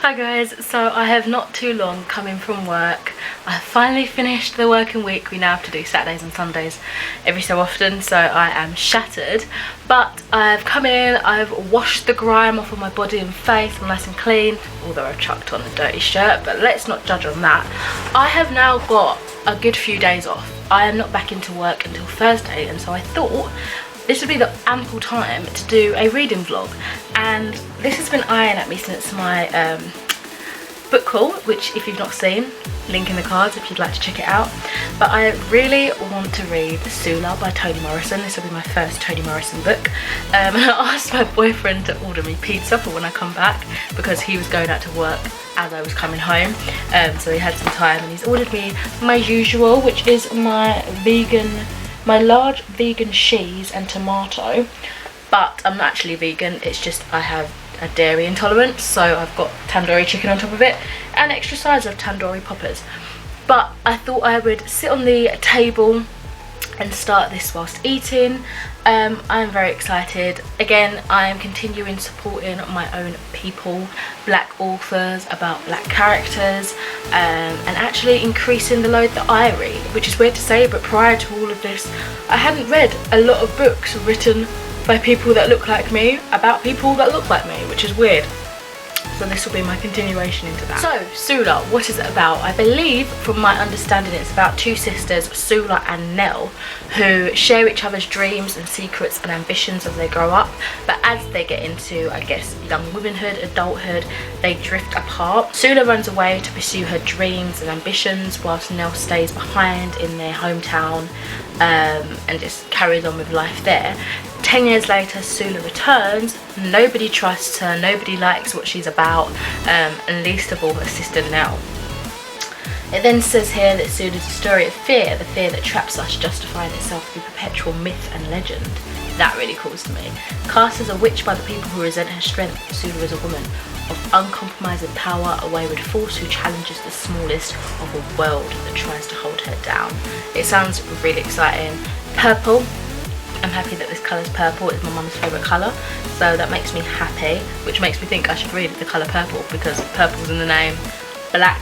Hi guys, so I have not too long come in from work. I finally finished the working week. We now have to do Saturdays and Sundays every so often, so I am shattered. But I've come in, I've washed the grime off of my body and face, I'm nice and clean, although I've chucked on a dirty shirt, but let's not judge on that. I have now got a good few days off. I am not back into work until Thursday, and so I thought this would be the ample time to do a reading vlog. And this has been eyeing at me since my book haul, which if you've not seen, link in the cards if you'd like to check it out. But I really want to read Sula by Toni Morrison. This will be my first Toni Morrison book. And I asked my boyfriend to order me pizza for when I come back because he was going out to work as I was coming home. So he had some time and he's ordered me my usual, which is my large vegan cheese and tomato. But I'm not actually vegan, it's just I have a dairy intolerance, so I've got tandoori chicken on top of it and extra size of tandoori poppers. But I thought I would sit on the table and start this whilst eating. I'm very excited. Again, I am continuing supporting my own people, black authors, about black characters, and actually increasing the load that I read, which is weird to say, but prior to all of this I hadn't read a lot of books written by people that look like me about people that look like me, which is weird. So this will be my continuation into that. So Sula, what is it about? I believe, from my understanding, it's about two sisters, Sula and Nell, who share each other's dreams and secrets and ambitions as they grow up. But as they get into, I guess, young womanhood, adulthood, they drift apart. Sula runs away to pursue her dreams and ambitions, whilst Nell stays behind in their hometown and just carries on with life there. 10 years later, Sula returns. Nobody trusts her, nobody likes what she's about, and least of all her sister Nell. It then says here that Sula's a story of fear, the fear that traps us, justifying itself through perpetual myth and legend. That really calls to me. Cast as a witch by the people who resent her strength, Sula is a woman of uncompromising power, a wayward force who challenges the smallest of a world that tries to hold her down. It sounds really exciting. Purple. I'm happy that this colour is purple. It's my mum's favourite colour, so that makes me happy, which makes me think I should read the colour purple because purple's in the name. Black,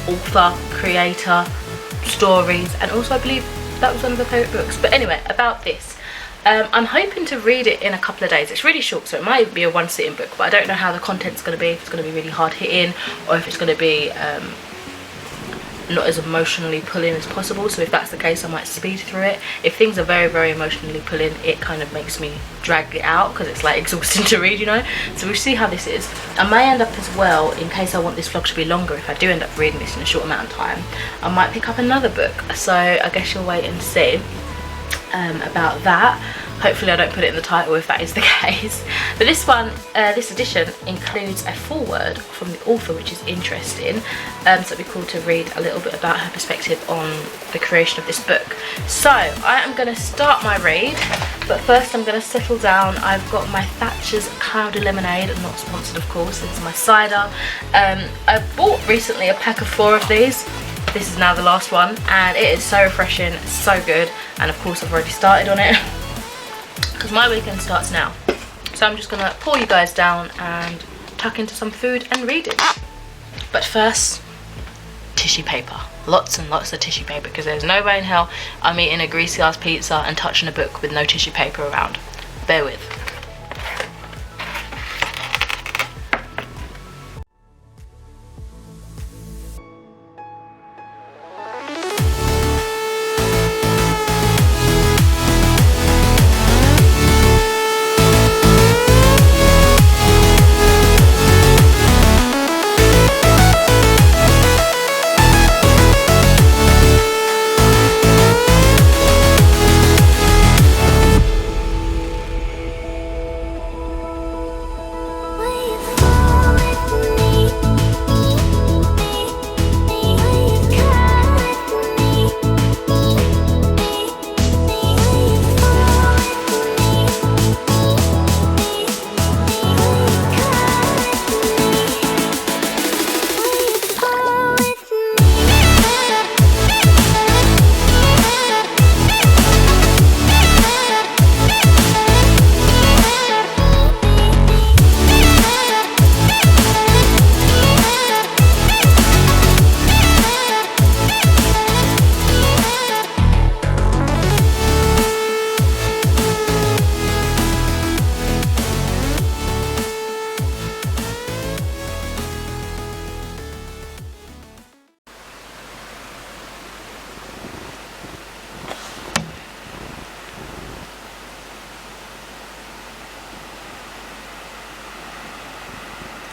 author, creator, stories, and also I believe that was one of her favourite books. But anyway, about this. I'm hoping to read it in a couple of days. It's really short, so it might be a one-sitting book, but I don't know how the content's going to be, if it's going to be really hard-hitting or if it's going to be not as emotionally pulling as possible. So if that's the case, I might speed through it. If things are very, very emotionally pulling, it kind of makes me drag it out because it's like exhausting to read, you know. So we'll see how this is. I may end up as well, in case I want this vlog to be longer, if I do end up reading this in a short amount of time, I might pick up another book. So I guess you'll wait and see about that. Hopefully I don't put it in the title if that is the case. But this one, this edition includes a foreword from the author, which is interesting. So it'd be cool to read a little bit about her perspective on the creation of this book. So I am going to start my read, but first I'm going to settle down. I've got my Thatcher's Cloudy Lemonade, not sponsored of course, this is my cider. I bought recently a pack of 4 of these. This is now the last one, and it is so refreshing, so good, and of course I've already started on it because my weekend starts now. So I'm just gonna pour you guys down and tuck into some food and reading. But first, tissue paper. Lots and lots of tissue paper, because there's no way in hell I'm eating a greasy ass pizza and touching a book with no tissue paper around. Bear with.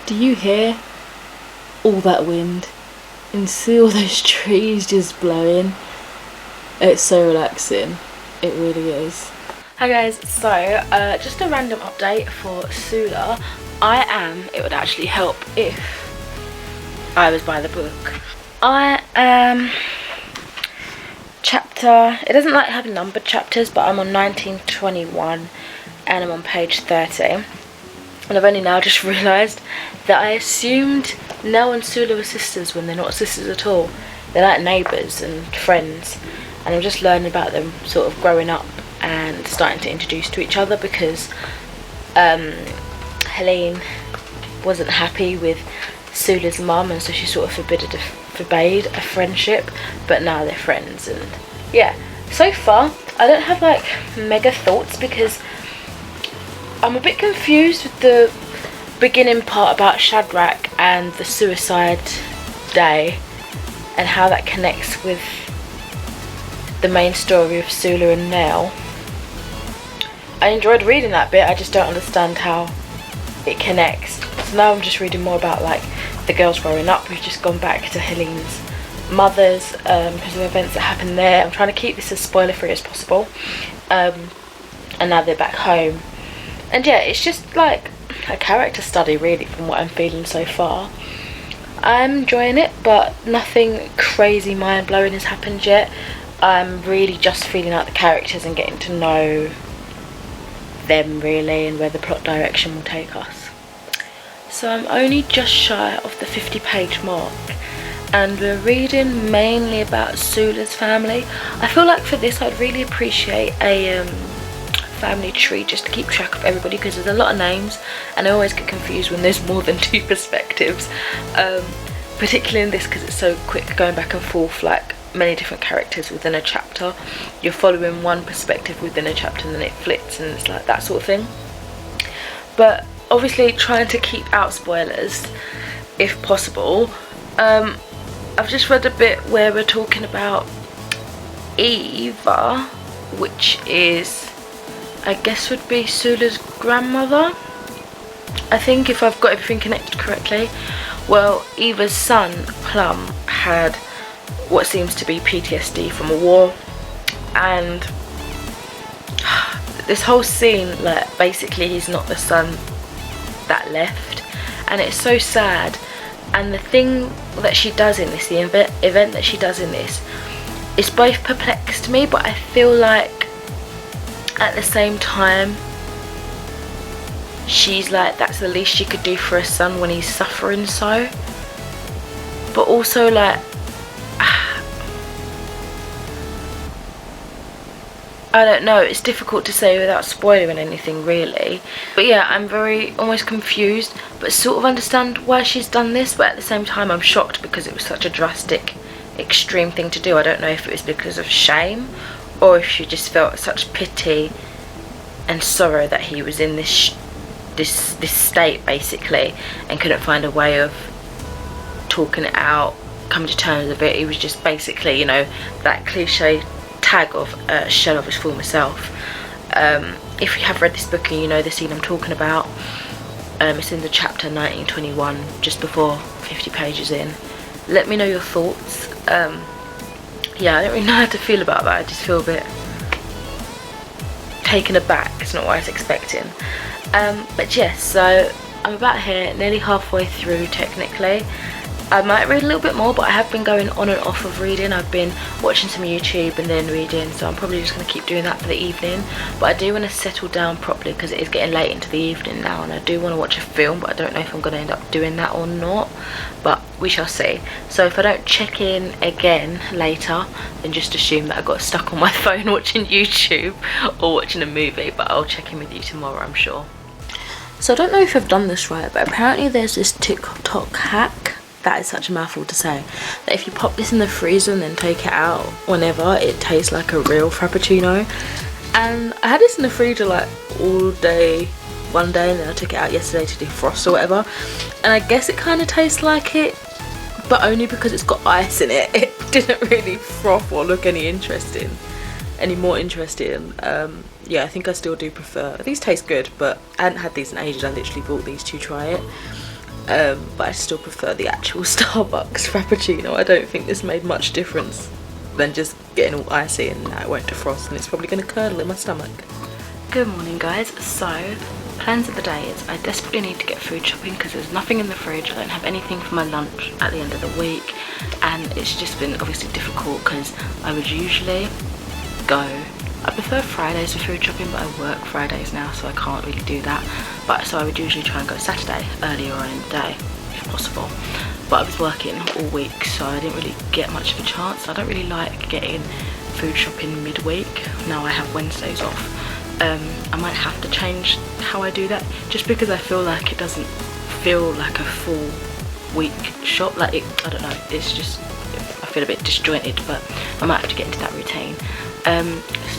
Do you hear all that wind and see all those trees just blowing? It's so relaxing, it really is. Hi guys, so just a random update for Sula. It would actually help if I was by the book. I am it doesn't like having numbered chapters, but I'm on 1921 and I'm on page 30. And I've only now just realised that I assumed Nell and Sula were sisters when they're not sisters at all. They're like neighbours and friends, and I'm just learning about them sort of growing up and starting to introduce to each other, because Helene wasn't happy with Sula's mum, and so she sort of forbade a friendship, but now they're friends. And yeah, so far I don't have like mega thoughts, because I'm a bit confused with the beginning part about Shadrach and the suicide day and how that connects with the main story of Sula and Nell. I enjoyed reading that bit, I just don't understand how it connects. So now I'm just reading more about like the girls growing up. We've just gone back to Helene's mother's because of events that happened there. I'm trying to keep this as spoiler free as possible. And now they're back home. And yeah, it's just like a character study really from what I'm feeling so far. I'm enjoying it, but nothing crazy mind-blowing has happened yet. I'm really just feeling out the characters and getting to know them really, and where the plot direction will take us. So I'm only just shy of the 50-page mark, and we're reading mainly about Sula's family. I feel like for this I'd really appreciate a family tree just to keep track of everybody, because there's a lot of names and I always get confused when there's more than 2 perspectives, particularly in this because it's so quick going back and forth, like many different characters within a chapter. You're following one perspective within a chapter and then it flips, and it's like that sort of thing. But obviously trying to keep out spoilers if possible. I've just read a bit where we're talking about Eva, which is, I guess would be Sula's grandmother, I think, if I've got everything connected correctly. Well, Eva's son Plum had what seems to be PTSD from a war, and this whole scene, like basically he's not the son that left, and it's so sad. And the thing that she does in this, the event that she does in this, is both perplexed me, but I feel like at the same time she's like, that's the least she could do for her son when he's suffering so. But also like, I don't know, it's difficult to say without spoiling anything really. But yeah, I'm very almost confused, but sort of understand why she's done this, but at the same time I'm shocked because it was such a drastic, extreme thing to do. I don't know if it was because of shame or if she just felt such pity and sorrow that he was in this state basically and couldn't find a way of talking it out, coming to terms with it. He was just basically, you know, that cliche tag of a shell of his former self. If you have read this book and you know the scene I'm talking about, it's in the chapter 1921, just before 50 pages in. Let me know your thoughts. Yeah, I don't really know how to feel about that. I just feel a bit taken aback. It's not what I was expecting. But yes, so I'm about here, nearly halfway through technically. I might read a little bit more, but I have been going on and off of reading. I've been watching some YouTube and then reading, so I'm probably just going to keep doing that for the evening. But I do want to settle down properly because it is getting late into the evening now, and I do want to watch a film, but I don't know if I'm going to end up doing that or not, but we shall see. So if I don't check in again later, then just assume that I got stuck on my phone watching YouTube or watching a movie, but I'll check in with you tomorrow, I'm sure. So I don't know if I've done this right, but apparently there's this TikTok hack, that is such a mouthful to say, that if you pop this in the freezer and then take it out whenever, it tastes like a real frappuccino. And I had this in the freezer like all day one day, and then I took it out yesterday to defrost or whatever, and I guess it kind of tastes like it, but only because it's got ice in it. It didn't really froth or look any more interesting. Yeah, I think I still do prefer, these taste good, but I hadn't had these in ages. I literally bought these to try it. but I still prefer the actual Starbucks Frappuccino. I don't think this made much difference than just getting all icy, and now it won't defrost and it's probably going to curdle in my stomach. Good morning guys. So plans of the day is I desperately need to get food shopping because there's nothing in the fridge. I don't have anything for my lunch at the end of the week, and it's just been obviously difficult because I would usually go, I prefer Fridays for food shopping, but I work Fridays now so I can't really do that. But so I would usually try and go Saturday earlier on in the day if possible, but I was working all week so I didn't really get much of a chance. I don't really like getting food shopping midweek. Now I have Wednesdays off. I might have to change how I do that just because I feel like it doesn't feel like a full week shop. Like I don't know, it's just, I feel a bit disjointed, but I might have to get into that routine.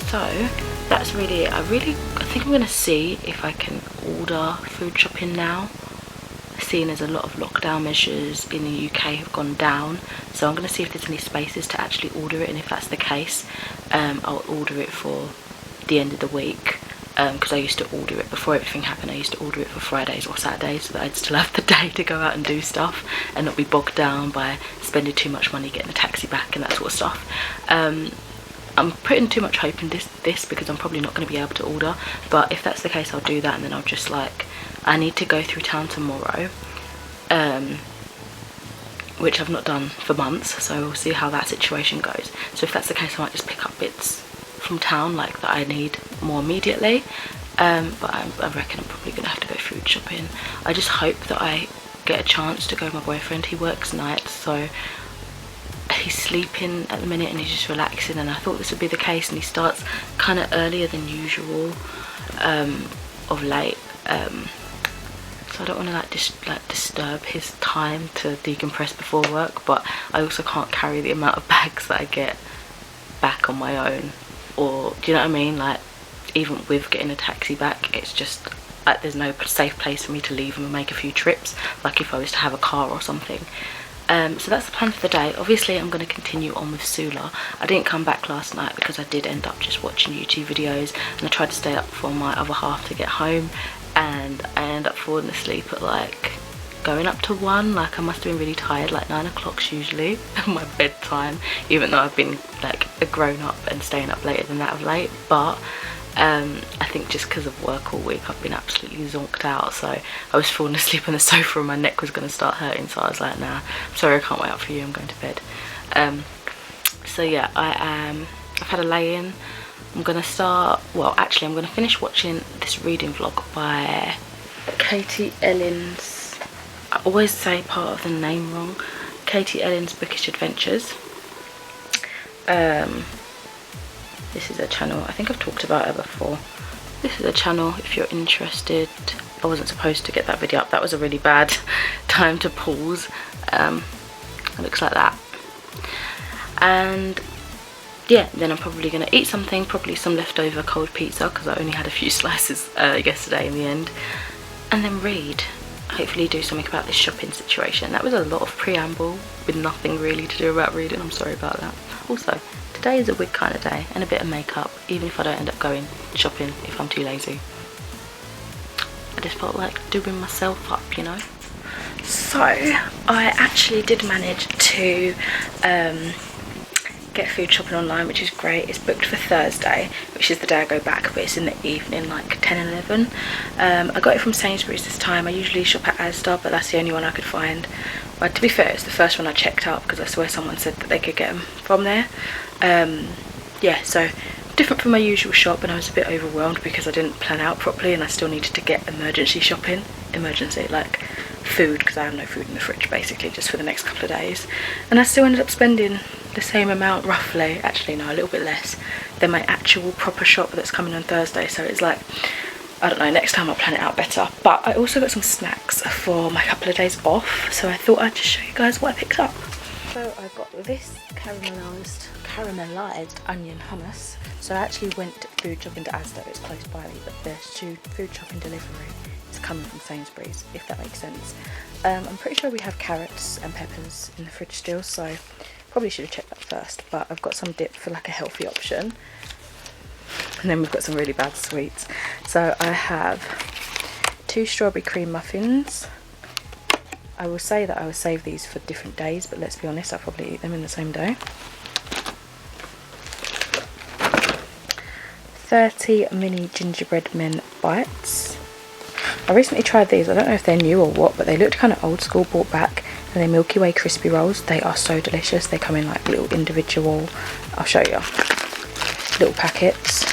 So that's really it. I think I'm gonna see if I can order food shopping now, seeing as a lot of lockdown measures in the UK have gone down. So I'm gonna see if there's any spaces to actually order it, and if that's the case, I'll order it for the end of the week, because I used to order it before everything happened. I used to order it for Fridays or Saturdays so that I'd still have the day to go out and do stuff and not be bogged down by spending too much money getting a taxi back and that sort of stuff. I'm putting too much hope in this because I'm probably not going to be able to order, but if that's the case I'll do that, and then I'll just I need to go through town tomorrow, which I've not done for months, so we'll see how that situation goes. So if that's the case I might just pick up bits from town like that I need more immediately, but I reckon I'm probably gonna have to go food shopping. I just hope that I get a chance to go with my boyfriend. He works nights, so he's sleeping at the minute and he's just relaxing, and I thought this would be the case, and he starts kind of earlier than usual of late, so I don't want to disturb his time to decompress before work, but I also can't carry the amount of bags that I get back on my own. Or do you know what I mean, like even with getting a taxi back, it's just like there's no safe place for me to leave and make a few trips like if I was to have a car or something. So that's the plan for the day. Obviously I'm going to continue on with Sula. I didn't come back last night because I did end up just watching YouTube videos, and I tried to stay up for my other half to get home, and I ended up falling asleep at like going up to 1. Like I must have been really tired. Like 9 o'clock's usually my bedtime, even though I've been like a grown up and staying up later than that of late, but I think just because of work all week I've been absolutely zonked out, so I was falling asleep on the sofa and my neck was going to start hurting, so I was like, nah, sorry, I can't wait up for you, I'm going to bed. So yeah, I've had a lay-in. I'm going to start, well actually I'm going to finish watching this reading vlog by Katie Ellen's, I always say part of the name wrong, Katie Ellen's Bookish Adventures. This is a channel, I think I've talked about her before. This is a channel if you're interested. I wasn't supposed to get that video up, that was a really bad time to pause. It looks like that. And yeah, then I'm probably going to eat something, probably some leftover cold pizza because I only had a few slices yesterday in the end, and then read. Hopefully do something about this shopping situation. That was a lot of preamble with nothing really to do about reading, I'm sorry about that. Also, today is a wig kind of day and a bit of makeup, even if I don't end up going shopping if I'm too lazy. I just felt like doing myself up, you know. So I actually did manage to get food shopping online, which is great. It's booked for Thursday, which is the day I go back, but it's in the evening, like 10, 11. I got it from Sainsbury's this time. I usually shop at Asda, but that's the only one I could find. But to be fair, it's the first one I checked out because I swear someone said that they could get them from there. Yeah, so different from my usual shop, and I was a bit overwhelmed because I didn't plan out properly and I still needed to get emergency shopping. Emergency, like food, because I have no food in the fridge basically, just for the next couple of days. And I still ended up spending the same amount roughly, actually no, a little bit less than my actual proper shop that's coming on Thursday. So it's like, I don't know, next time I'll plan it out better. But I also got some snacks for my couple of days off, so I thought I'd just show you guys what I picked up. So I got this caramelised onion hummus. So I actually went food shopping to Asda, it's close by me, but the food shopping delivery is coming from Sainsbury's, if that makes sense. I'm pretty sure we have carrots and peppers in the fridge still, so probably should have checked that first, but I've got some dip for like a healthy option. And then we've got some really bad sweets. So I have 2 strawberry cream muffins, I will say that I will save these for different days, but let's be honest, I'll probably eat them in the same day. 30 mini gingerbread men bites. I recently tried these. I don't know if they're new or what, but they looked kind of old school, brought back. And they're Milky Way crispy rolls. They are so delicious. They come in like little individual, I'll show you, little packets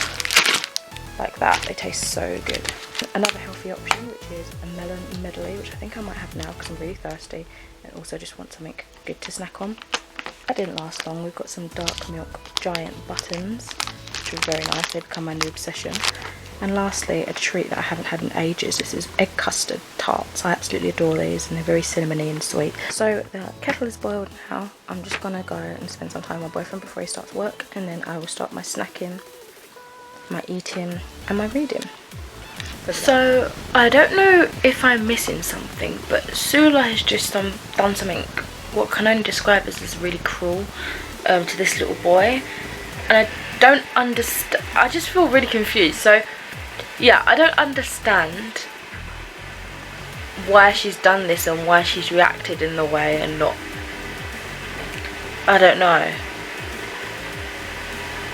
like that. They taste so good. Another healthy option, which is a melon medley, which I think I might have now because I'm really thirsty and also just want something good to snack on. That didn't last long. We've got some dark milk giant buttons, which are very nice. They've become my new obsession. And lastly, a treat that I haven't had in ages. This is egg custard tarts. I absolutely adore these, and they're very cinnamony and sweet. So the kettle is boiled now. I'm just gonna go and spend some time with my boyfriend before he starts work, and then I will start my snacking, my eating, and my reading. So I don't know if I'm missing something, but Sula has just done something what can only describe as really cruel to this little boy, and I don't understand. I just feel really confused. So yeah, I don't understand why she's done this and why she's reacted in the way and not, I don't know,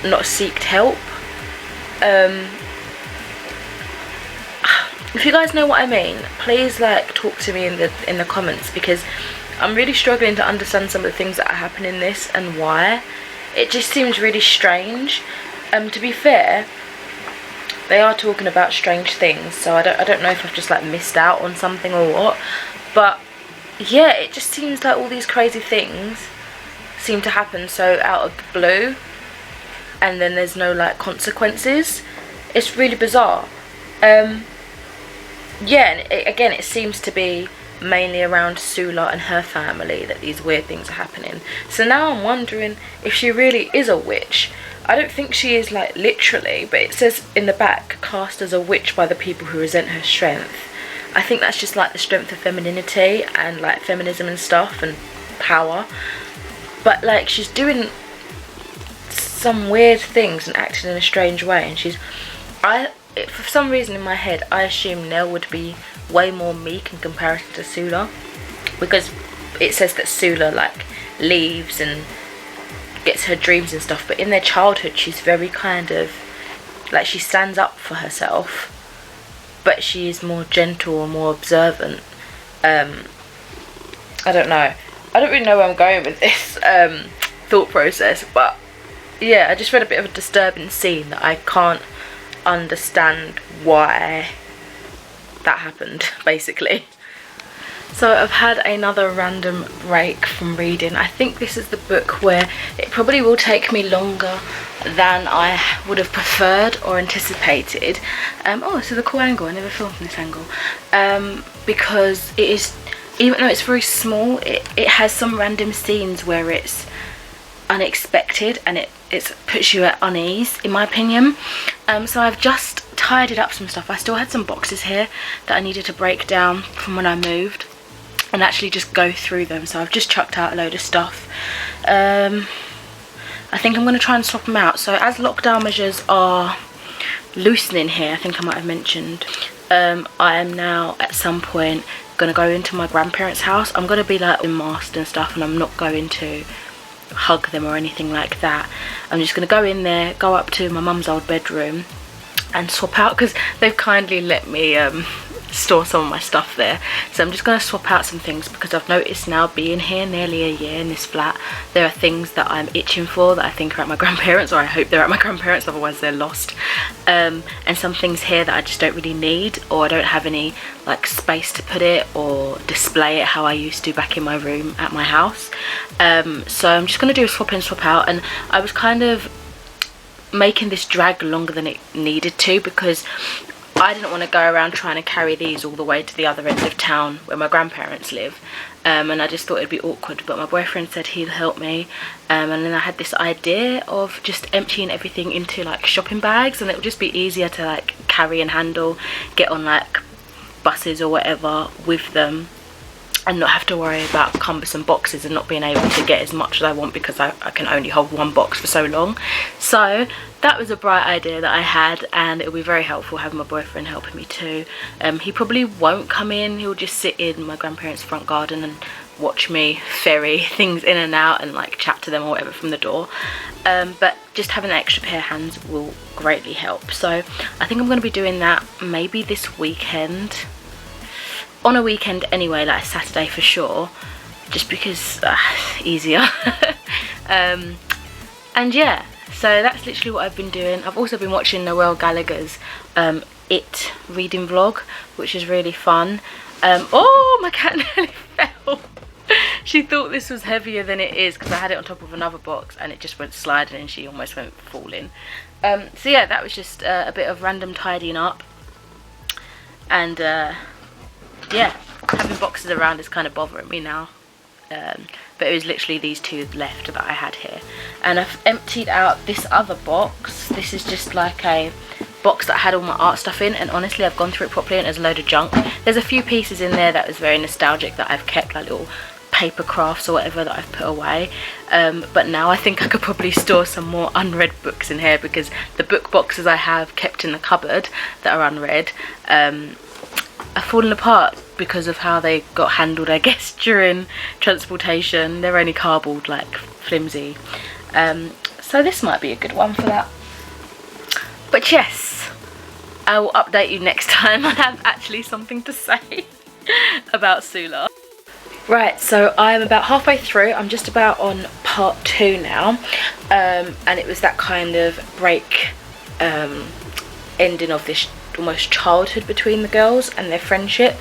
not seeked help. If you guys know what I mean, please like talk to me in the comments, because I'm really struggling to understand some of the things that are happening in this and why. It just seems really strange. To be fair, they are talking about strange things, so I don't know if I've just like missed out on something or what, but yeah, it just seems like all these crazy things seem to happen so out of the blue, and then there's no like consequences. It's really bizarre. Yeah, and again, it seems to be mainly around Sula and her family that these weird things are happening. So now I'm wondering if she really is a witch. I don't think she is like literally, but it says in the back, cast as a witch by the people who resent her strength. I think that's just like the strength of femininity and like feminism and stuff and power. But like she's doing some weird things and acting in a strange way, and for some reason in my head I assume Nell would be way more meek in comparison to Sula, because it says that Sula like leaves and gets her dreams and stuff, but in their childhood she's very kind of like, she stands up for herself, but she's more gentle and more observant. I don't know, I don't really know where I'm going with this thought process, but yeah, I just read a bit of a disturbing scene that I can't understand why that happened, basically. So I've had another random break from reading. I think this is the book where it probably will take me longer than I would have preferred or anticipated. Oh, this is a cool angle. I never filmed from this angle. Because it is, even though it's very small, it has some random scenes where it's unexpected and it puts you at unease, in my opinion. So I've just tidied up some stuff. I still had some boxes here that I needed to break down from when I moved and actually just go through them, so I've just chucked out a load of stuff. I think I'm going to try and swap them out. So as lockdown measures are loosening here, I think I might have mentioned, I am now at some point going to go into my grandparents' house. I'm going to be like masked and stuff, and I'm not going to hug them or anything like that. I'm just going to go in there, go up to my mum's old bedroom and swap out, because they've kindly let me store some of my stuff there. So I'm just going to swap out some things, because I've noticed now, being here nearly a year in this flat, there are things that I'm itching for that I think are at my grandparents', or I hope they're at my grandparents', otherwise they're lost. And some things here that I just don't really need, or I don't have any like space to put it or display it how I used to back in my room at my house. So I'm just going to do a swap in, swap out, and I was kind of making this drag longer than it needed to, because I didn't want to go around trying to carry these all the way to the other end of town where my grandparents live, and I just thought it'd be awkward, but my boyfriend said he'd help me, and then I had this idea of just emptying everything into like shopping bags, and it would just be easier to like carry and handle, get on like buses or whatever with them. and not have to worry about cumbersome boxes and not being able to get as much as I want because I can only hold one box for so long. So that was a bright idea that I had, and it'll be very helpful having my boyfriend helping me too. He probably won't come in, he'll just sit in my grandparents' front garden and watch me ferry things in and out and like chat to them or whatever from the door. But just having an extra pair of hands will greatly help. So I think I'm going to be doing that maybe this weekend. On a weekend anyway, like a Saturday for sure, just because easier. And yeah, so that's literally what I've been doing. I've also been watching Noelle Gallagher's It reading vlog, which is really fun. Oh, my cat nearly fell. She thought this was heavier than it is because I had it on top of another box and it just went sliding and she almost went falling. So yeah, that was just a bit of random tidying up. And yeah, having boxes around is kind of bothering me now. But it was literally these two left that I had here. And I've emptied out this other box. This is just like a box that I had all my art stuff in, and honestly I've gone through it properly and there's a load of junk. There's a few pieces in there that was very nostalgic that I've kept, like little paper crafts or whatever that I've put away. But now I think I could probably store some more unread books in here because the book boxes I have kept in the cupboard that are unread are falling apart because of how they got handled, I guess, during transportation. They're only cardboard, like flimsy. So this might be a good one for that. But yes, I will update you next time I have actually something to say about Sula. Right, so I'm about halfway through. I'm just about on part 2 now. And it was that kind of break ending of this almost childhood between the girls and their friendship,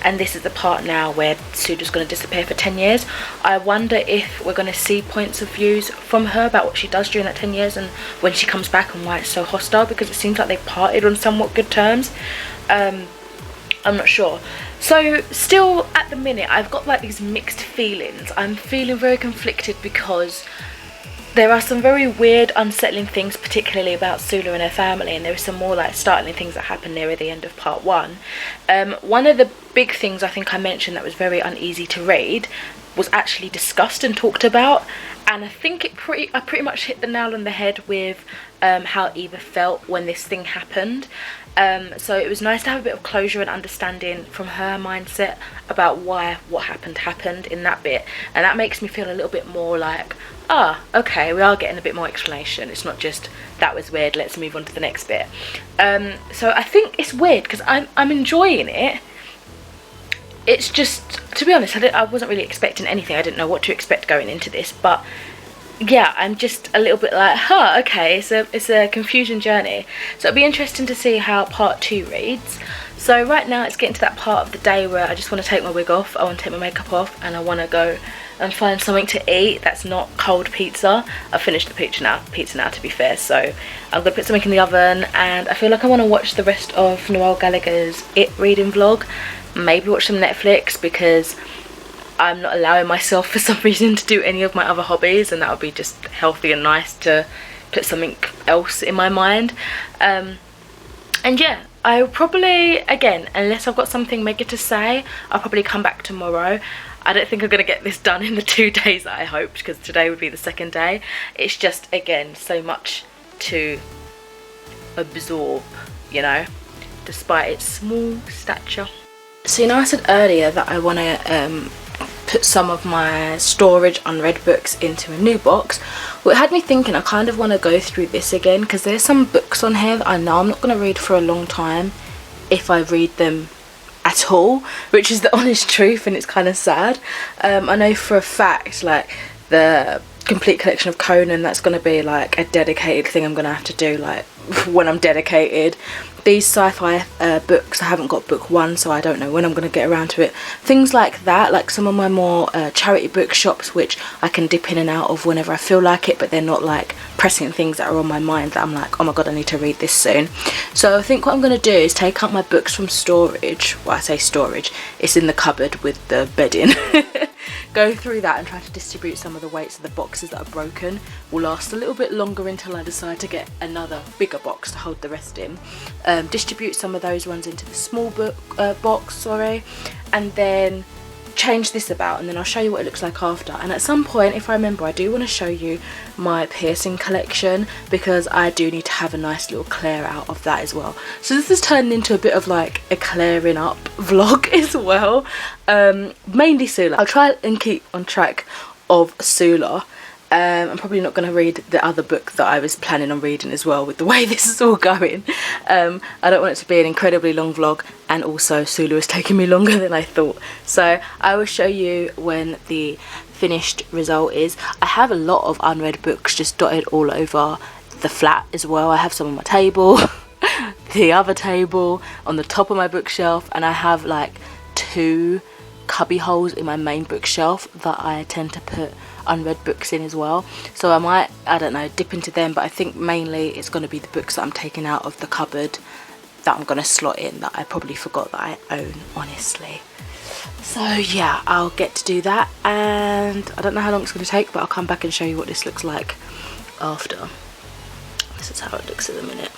and this is the part now where Sula's going to disappear for 10 years. I wonder if we're going to see points of views from her about what she does during that 10 years and when she comes back and why it's so hostile, because it seems like they've parted on somewhat good terms. I'm not sure. So still at the minute I've got like these mixed feelings. I'm feeling very conflicted because there are some very weird, unsettling things, particularly about Sula and her family, and there are some more like startling things that happen near the end of part 1. One of the big things I think I mentioned that was very uneasy to read was actually discussed and talked about, and I think I pretty much hit the nail on the head with how Eva felt when this thing happened. So it was nice to have a bit of closure and understanding from her mindset about why what happened in that bit, and that makes me feel a little bit more like, okay, we are getting a bit more explanation. It's not just that was weird, let's move on to the next bit. So I think it's weird because I'm enjoying it. It's just, to be honest, I wasn't really expecting anything. I didn't know what to expect going into this, but yeah, I'm just a little bit like, okay, it's a confusion journey. So it'll be interesting to see how part 2 reads. So right now it's getting to that part of the day where I just want to take my wig off, I want to take my makeup off, and I want to go and find something to eat that's not cold pizza. I've finished the pizza now to be fair, so I'm going to put something in the oven, and I feel like I want to watch the rest of Noelle Gallagher's It reading vlog. Maybe watch some Netflix because I'm not allowing myself for some reason to do any of my other hobbies, and that would be just healthy and nice to put something else in my mind. And yeah, I'll probably, again, unless I've got something mega to say, I'll probably come back tomorrow. I don't think I'm going to get this done in the 2 days that I hoped, because today would be the second day. It's just, again, so much to absorb, you know, despite its small stature. So, you know, I said earlier that I want to put some of my storage unread books into a new box. Well, it had me thinking I kind of want to go through this again, because there's some books on here that I know I'm not going to read for a long time if I read them at all, which is the honest truth, and it's kind of sad. I know for a fact, like, the complete collection of Conan, that's going to be like a dedicated thing I'm going to have to do, like, when I'm dedicated. These sci-fi books, I haven't got book 1, so I don't know when I'm going to get around to it. Things like that, like some of my more charity bookshops, which I can dip in and out of whenever I feel like it, but they're not like pressing things that are on my mind that I'm like, oh my god, I need to read this soon. So I think what I'm going to do is take out my books from storage. Well, I say storage, it's in the cupboard with the bedding. Go through that and try to distribute some of the weights of the boxes that are broken. Will last a little bit longer until I decide to get another bigger box to hold the rest in. Distribute some of those ones into the small book box, and then change this about and then I'll show you what it looks like after. And at some point, if I remember, I do want to show you my piercing collection, because I do need to have a nice little clear out of that as well. So this has turned into a bit of like a clearing up vlog as well. Mainly Sula. I'll try and keep on track of Sula. I'm probably not going to read the other book that I was planning on reading as well, with the way this is all going. I don't want it to be an incredibly long vlog, and also Sula is taking me longer than I thought. So I will show you when the finished result is. I have a lot of unread books just dotted all over the flat as well. I have some on my table, the other table, on the top of my bookshelf, and I have like 2 cubby holes in my main bookshelf that I tend to put unread books in as well. So I might, I don't know, dip into them, but I think mainly it's going to be the books that I'm taking out of the cupboard that I'm going to slot in, that I probably forgot that I own, honestly. So yeah, I'll get to do that, and I don't know how long it's going to take, but I'll come back and show you what this looks like after. This is how it looks at the minute.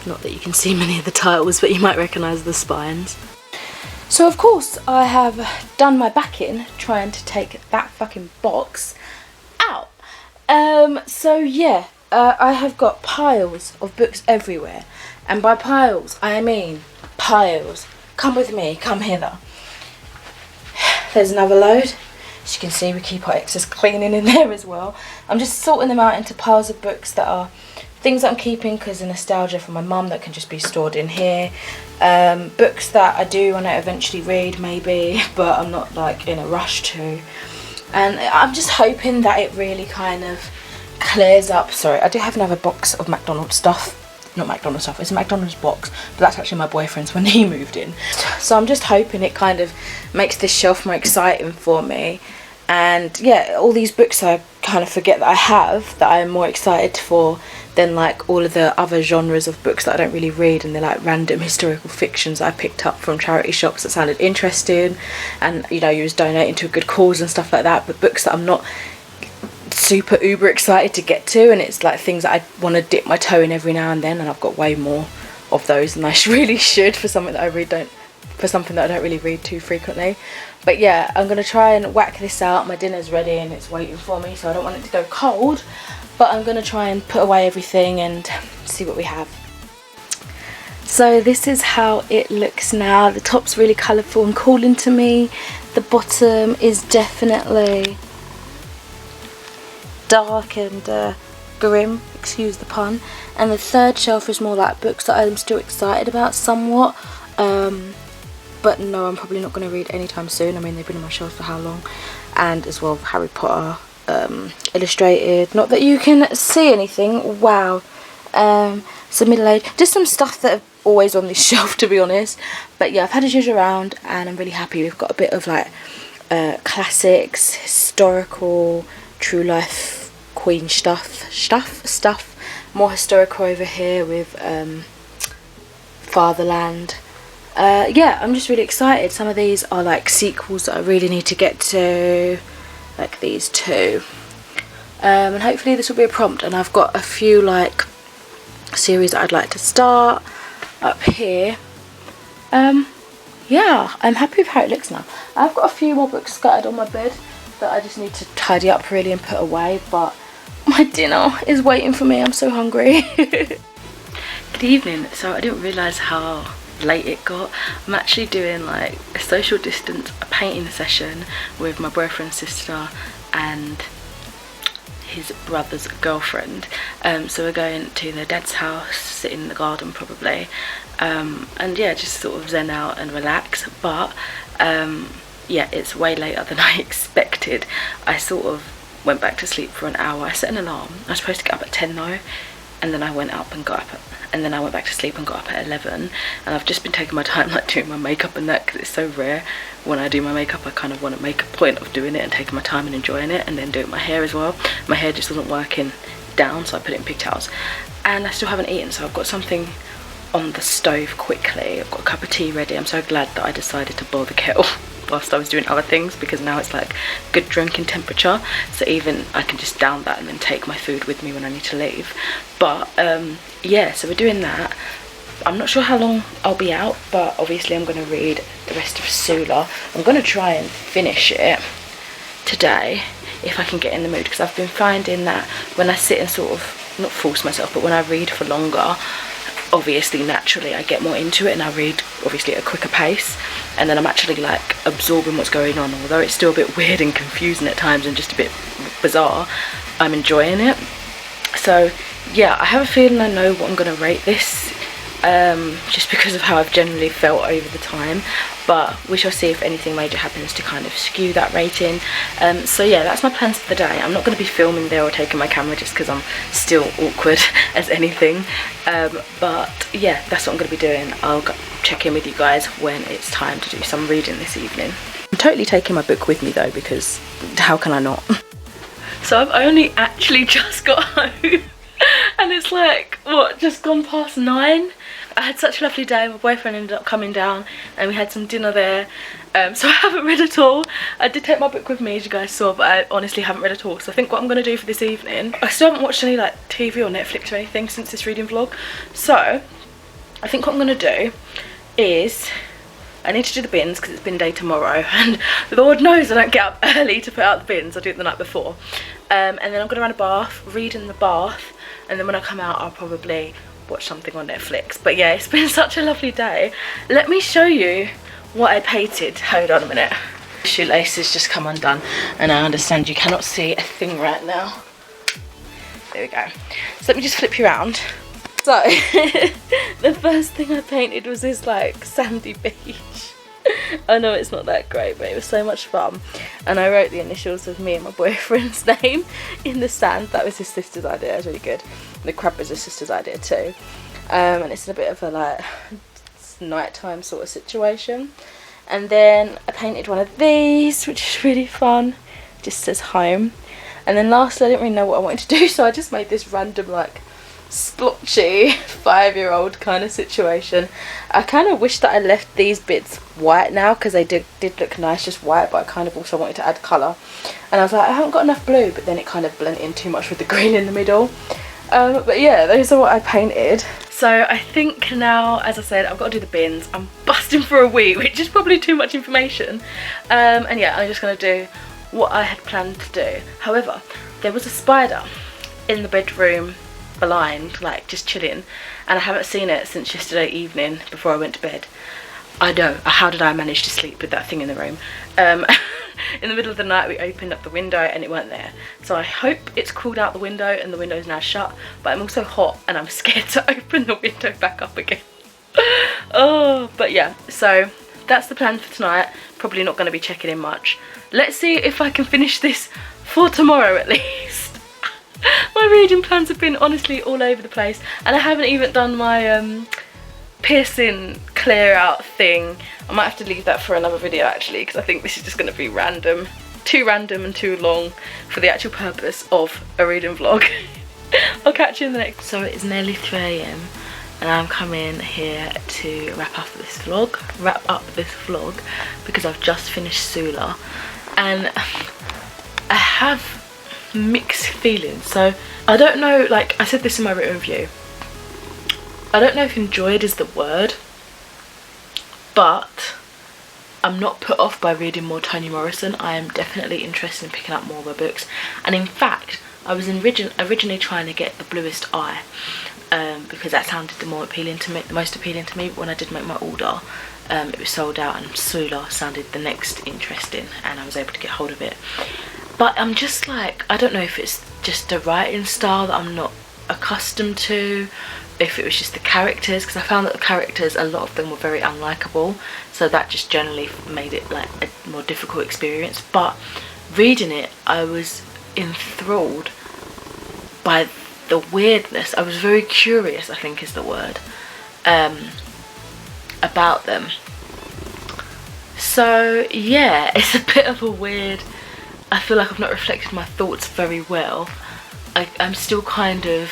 Not that you can see many of the titles, but you might recognise the spines. So of course I have done my backing trying to take that fucking box out. So yeah, I have got piles of books everywhere, and by piles I mean piles. Come with me, come hither. There's another load. As you can see, we keep our excess cleaning in there as well. I'm just sorting them out into piles of books that are things that I'm keeping because of nostalgia for my mum, that can just be stored in here. Books that I do want to eventually read maybe, but I'm not like in a rush to. And I'm just hoping that it really kind of clears up. Sorry, I do have another box of McDonald's stuff. Not McDonald's stuff, it's a McDonald's box, but that's actually my boyfriend's when he moved in. So I'm just hoping it kind of makes this shelf more exciting for me. And yeah, all these books I kind of forget that I have, that I'm more excited for than like all of the other genres of books that I don't really read, and they're like random historical fictions that I picked up from charity shops that sounded interesting, and you know, you was donating to a good cause and stuff like that. But books that I'm not super uber excited to get to, and it's like things that I want to dip my toe in every now and then, and I've got way more of those than I really should for something that I don't really read too frequently. But yeah, I'm gonna try and whack this out. My dinner's ready and it's waiting for me, so I don't want it to go cold, but I'm gonna try and put away everything and see what we have. So this is how it looks now. The top's really colourful and calling to me. The bottom is definitely dark and grim, excuse the pun, and the third shelf is more like books that I'm still excited about somewhat, but no, I'm probably not going to read anytime soon. I mean, they've been on my shelf for how long? And as well, Harry Potter illustrated, not that you can see anything, wow. Some middle-aged, just some stuff that are always on this shelf, to be honest. But yeah, I've had a zhuzh around and I'm really happy. We've got a bit of like classics, historical, true life queen stuff, more historical over here with Fatherland. Yeah, I'm just really excited. Some of these are like sequels that I really need to get to, like these two, and hopefully this will be a prompt. And I've got a few like series that I'd like to start up here. Yeah, I'm happy with how it looks now. I've got a few more books scattered on my bed that I just need to tidy up really and put away, but my dinner is waiting for me. I'm so hungry. Good evening. So I didn't realise how late it got. I'm actually doing like a social distance painting session with my boyfriend's sister and his brother's girlfriend. So we're going to their dad's house, sit in the garden probably, and yeah, just sort of zen out and relax. But yeah, it's way later than I expected. I sort of went back to sleep for an hour. I set an alarm. I was supposed to get up at 10 though, and then I went up and got up and then I went back to sleep and got up at 11. And I've just been taking my time like doing my makeup and that, because it's so rare when I do my makeup. I kind of want to make a point of doing it and taking my time and enjoying it, and then doing my hair as well. My hair just wasn't working down, so I put it in pigtails. And I still haven't eaten, so I've got something on the stove quickly. I've got a cup of tea ready. I'm so glad that I decided to boil the kettle whilst I was doing other things, because now it's like good drinking temperature, so even I can just down that and then take my food with me when I need to leave. But yeah, so we're doing that. I'm not sure how long I'll be out, but obviously I'm going to read the rest of Sula. I'm going to try and finish it today if I can get in the mood, because I've been finding that when I sit and sort of, not force myself, but when I read for longer, obviously naturally I get more into it and I read obviously at a quicker pace, and then I'm actually like absorbing what's going on. Although it's still a bit weird and confusing at times and just a bit bizarre, I'm enjoying it. So yeah, I have a feeling I know what I'm going to rate this, just because of how I've generally felt over the time, but we shall see if anything major happens to kind of skew that rating. So yeah, that's my plans for the day. I'm not going to be filming there or taking my camera just because I'm still awkward as anything, but yeah, that's what I'm going to be doing. I'll check in with you guys when it's time to do some reading this evening. I'm totally taking my book with me though, because how can I not? So I've only actually just got home and it's like, what, just gone past 9. I had such a lovely day. My boyfriend ended up coming down and we had some dinner there, so I haven't read at all. I did take my book with me, as you guys saw, but I honestly haven't read at all. So I think what I'm going to do for this evening, I still haven't watched any like TV or Netflix or anything since this reading vlog, so I think what I'm going to do is I need to do the bins because it's bin day tomorrow, and Lord knows I don't get up early to put out the bins. I do it the night before, and then I'm going to run a bath, read in the bath, and then when I come out I'll probably watch something on Netflix. But yeah, it's been such a lovely day. Let me show you what I painted. Hold on a minute. Shoelaces just come undone and I understand you cannot see a thing right now. There we go. So let me just flip you around. So the first thing I painted was this like sandy beach. I know it's not that great, but it was so much fun, and I wrote the initials of me and my boyfriend's name in the sand. That was his sister's idea. It was really good. The crab was his sister's idea too, and it's a bit of a like nighttime sort of situation. And then I painted one of these, which is really fun. It just says home. And then lastly, I didn't really know what I wanted to do, so I just made this random like splotchy 5-year-old kind of situation. I kind of wish that I left these bits white now, because they did look nice just white, but I kind of also wanted to add colour, and I was like, I haven't got enough blue, but then it kind of blended in too much with the green in the middle. But yeah, those are what I painted. So I think now, as I said, I've got to do the bins. I'm busting for a wee, which is probably too much information, and yeah, I'm just going to do what I had planned to do. However, there was a spider in the bedroom blind, like just chilling, and I haven't seen it since yesterday evening before I went to bed. I know, how did I manage to sleep with that thing in the room? In the middle of the night we opened up the window and it weren't there, so I hope it's cooled out the window and the window's now shut, but I'm also hot and I'm scared to open the window back up again. Oh, but yeah, so that's the plan for tonight. Probably not going to be checking in much. Let's see if I can finish this for tomorrow at least. My reading plans have been honestly all over the place, and I haven't even done my piercing clear out thing. I might have to leave that for another video actually, because I think this is just going to be random, too random and too long for the actual purpose of a reading vlog. I'll catch you in the next. So it is nearly 3 AM and I'm coming here to wrap up this vlog because I've just finished Sula, and I have mixed feelings. So I don't know, like I said this in my written review, I don't know if enjoyed is the word, but I'm not put off by reading more Toni Morrison. I am definitely interested in picking up more of her books, and in fact I was originally trying to get The Bluest Eye, because that sounded the most appealing to me, but when I did make my order it was sold out, and Sula sounded the next interesting and I was able to get hold of it. But I'm just like, I don't know if it's just a writing style that I'm not accustomed to, if it was just the characters, because I found that the characters, a lot of them were very unlikable, so that just generally made it like a more difficult experience. But reading it, I was enthralled by the weirdness. I was very curious, I think is the word, about them. So yeah, it's a bit of a weird, I feel like I've not reflected my thoughts very well. I'm still kind of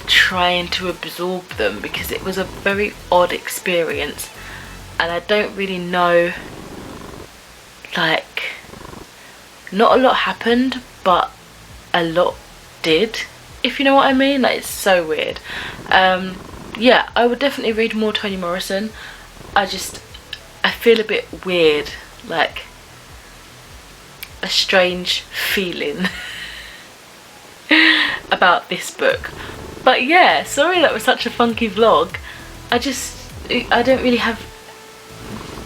trying to absorb them because it was a very odd experience, and I don't really know, like, not a lot happened but a lot did, if you know what I mean. Like, it's so weird. yeah, I would definitely read more Toni Morrison. I feel a bit weird, like a strange feeling about this book. But yeah, sorry that was such a funky vlog. I don't really have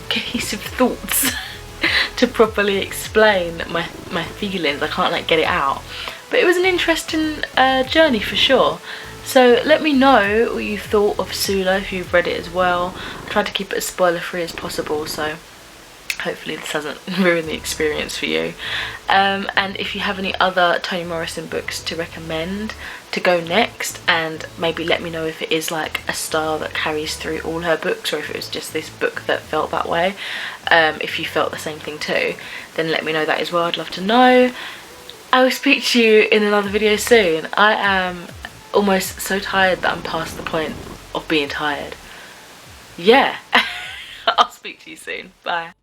cohesive thoughts to properly explain my feelings. I can't like get it out. But it was an interesting journey for sure. So let me know what you thought of Sula if you've read it as well. I tried to keep it as spoiler free as possible, so hopefully this doesn't ruin the experience for you. And if you have any other Toni Morrison books to recommend to go next, and maybe let me know if it is like a style that carries through all her books, or if it was just this book that felt that way. If you felt the same thing too, then let me know that as well. I'd love to know. I will speak to you in another video soon. I am almost so tired that I'm past the point of being tired. Yeah. I'll speak to you soon. Bye.